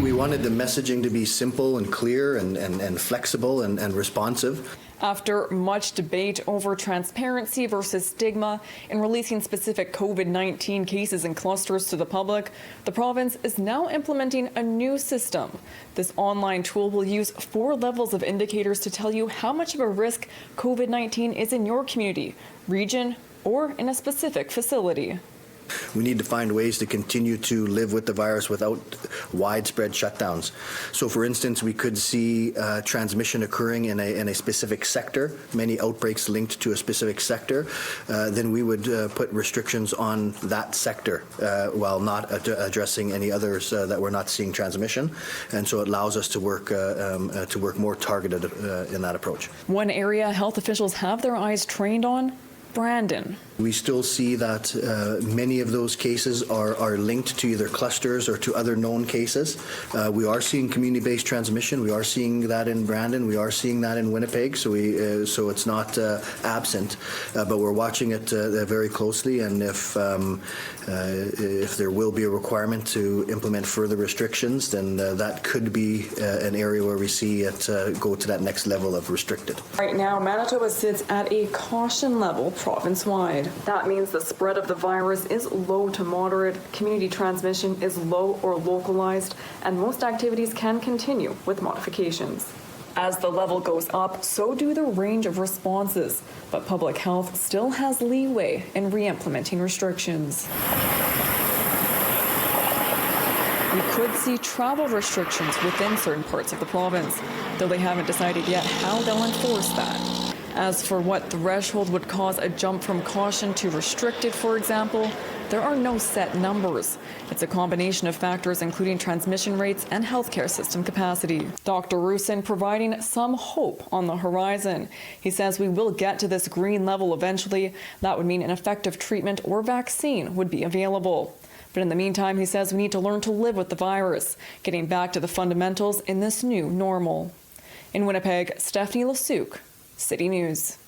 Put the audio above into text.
We wanted the messaging to be simple and clear and flexible and responsive. After much debate over transparency versus stigma in releasing specific COVID-19 cases and clusters to the public, the province is now implementing a new system. This online tool will use 4 levels of indicators to tell you how much of a risk COVID-19 is in your community, region, or in a specific facility. We need to find ways to continue to live with the virus without widespread shutdowns. So, for instance, we could see transmission occurring in a specific sector, many outbreaks linked to a specific sector. Then we would put restrictions on that sector while not addressing any others that we're not seeing transmission. And so it allows us to work more targeted in that approach. One area health officials have their eyes trained on: Brandon. We still see that many of those cases are linked to either clusters or to other known cases. We are seeing community-based transmission. We are seeing that in Brandon. We are seeing that in Winnipeg. So it's not absent, but we're watching it very closely. And if there will be a requirement to implement further restrictions, then that could be an area where we see it go to that next level of restricted. Right now, Manitoba sits at a caution level province-wide. That means the spread of the virus is low to moderate, community transmission is low or localized, and most activities can continue with modifications. As the level goes up, so do the range of responses, but public health still has leeway in re-implementing restrictions. We could see travel restrictions within certain parts of the province, though they haven't decided yet how they'll enforce that. As for what threshold would cause a jump from caution to restricted, for example, there are no set numbers. It's a combination of factors including transmission rates and healthcare system capacity. Dr. Rusin providing some hope on the horizon. He says we will get to this green level eventually. That would mean an effective treatment or vaccine would be available. But in the meantime, he says we need to learn to live with the virus, getting back to the fundamentals in this new normal. In Winnipeg, Stephanie Lasuc, City News.